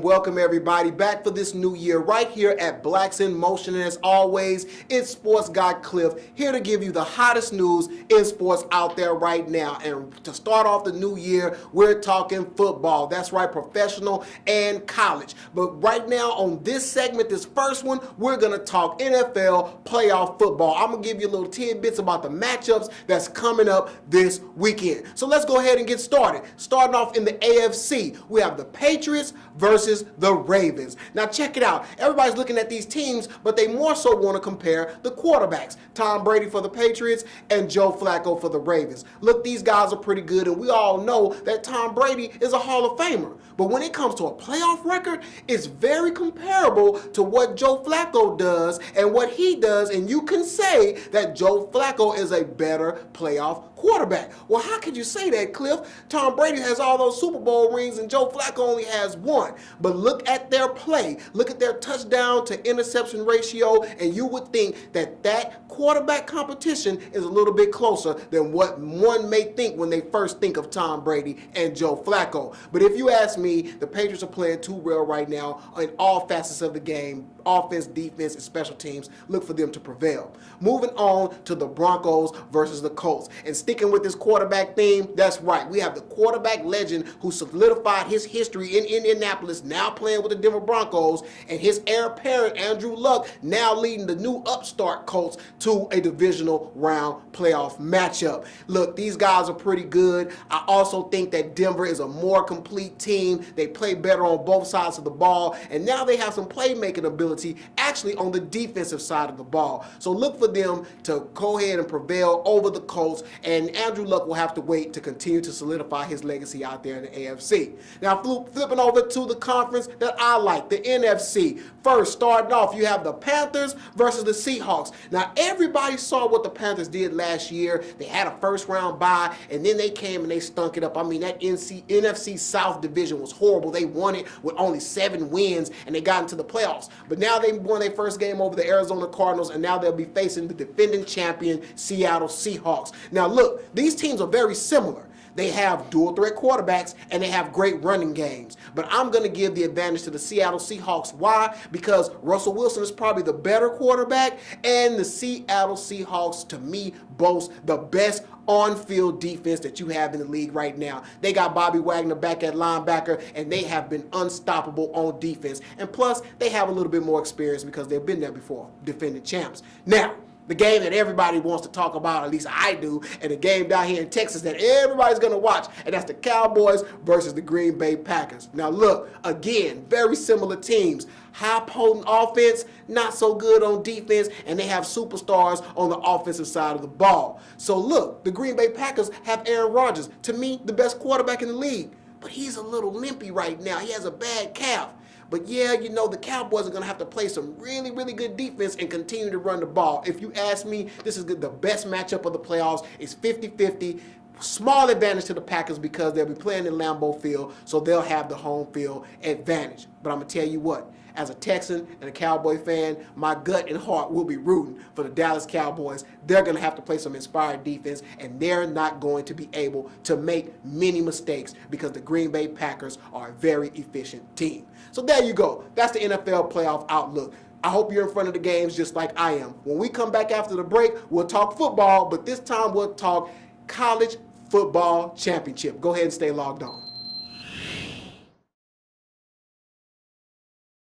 Welcome everybody back for this new year right here at Blacks in Motion. And as always, it's Sports Guy Cliff here to give you the hottest news in sports out there right now. And to start off the new year, we're talking football. That's right, professional and college. But right now on this segment, this first one, we're going to talk NFL playoff football. I'm going to give you a little tidbits about the matchups that's coming up this weekend. So let's go ahead and get started. Starting off in the AFC, we have the Patriots versus the Ravens. Now check it out. Everybody's looking at these teams, but they more so want to compare the quarterbacks. Tom Brady for the Patriots and Joe Flacco for the Ravens. Look, these guys are pretty good, and we all know that Tom Brady is a Hall of Famer. But when it comes to a playoff record, it's very comparable to what Joe Flacco does and what he does, and you can say that Joe Flacco is a better playoff quarterback. Well, how could you say that, Cliff? Tom Brady has all those Super Bowl rings and Joe Flacco only has one. But look at their play. Look at their touchdown to interception ratio, and you would think that that quarterback competition is a little bit closer than what one may think when they first think of Tom Brady and Joe Flacco. But if you ask me, the Patriots are playing too well right now in all facets of the game, offense, defense, and special teams. Look for them to prevail. Moving on to the Broncos versus the Colts. And sticking with this quarterback theme, that's right. We have the quarterback legend who solidified his history in Indianapolis, now playing with the Denver Broncos, and his heir apparent, Andrew Luck, now leading the new upstart Colts to a divisional round playoff matchup. Look, these guys are pretty good. I also think that Denver is a more complete team. They play better on both sides of the ball, and now they have some playmaking ability actually on the defensive side of the ball. So look for them to go ahead and prevail over the Colts, and Andrew Luck will have to wait to continue to solidify his legacy out there in the AFC. Now flipping over to the conference that I like, the NFC. First, starting off, you have the Panthers versus the Seahawks. Now everybody saw what the Panthers did last year. They had a first round bye, and then they came and they stunk it up. I mean, that NFC South division was horrible. They won it with only 7 wins, and they got into the playoffs. But now they won their first game over the Arizona Cardinals, and now they'll be facing the defending champion Seattle Seahawks. Now look, these teams are very similar. They have dual threat quarterbacks and they have great running games. But I'm going to give the advantage to the Seattle Seahawks. Why? Because Russell Wilson is probably the better quarterback, and the Seattle Seahawks, to me, boast the best on-field defense that you have in the league right now. They got Bobby Wagner back at linebacker, and they have been unstoppable on defense. And plus, they have a little bit more experience because they've been there before, defending champs. Now, the game that everybody wants to talk about, at least I do, and the game down here in Texas that everybody's going to watch, and that's the Cowboys versus the Green Bay Packers. Now look, again, very similar teams. High potent offense, not so good on defense, and they have superstars on the offensive side of the ball. So look, the Green Bay Packers have Aaron Rodgers, to me, the best quarterback in the league. But he's a little limpy right now. He has a bad calf. But yeah, you know, the Cowboys are going to have to play some really, really good defense and continue to run the ball. If you ask me, this is the best matchup of the playoffs. It's 50-50. Small advantage to the Packers because they'll be playing in Lambeau Field, so they'll have the home field advantage. But I'm going to tell you what, as a Texan and a Cowboy fan, my gut and heart will be rooting for the Dallas Cowboys. They're going to have to play some inspired defense, and they're not going to be able to make many mistakes because the Green Bay Packers are a very efficient team. So there you go. That's the NFL playoff outlook. I hope you're in front of the games just like I am. When we come back after the break, we'll talk football, but this time we'll talk college football championship. Go ahead and stay logged on.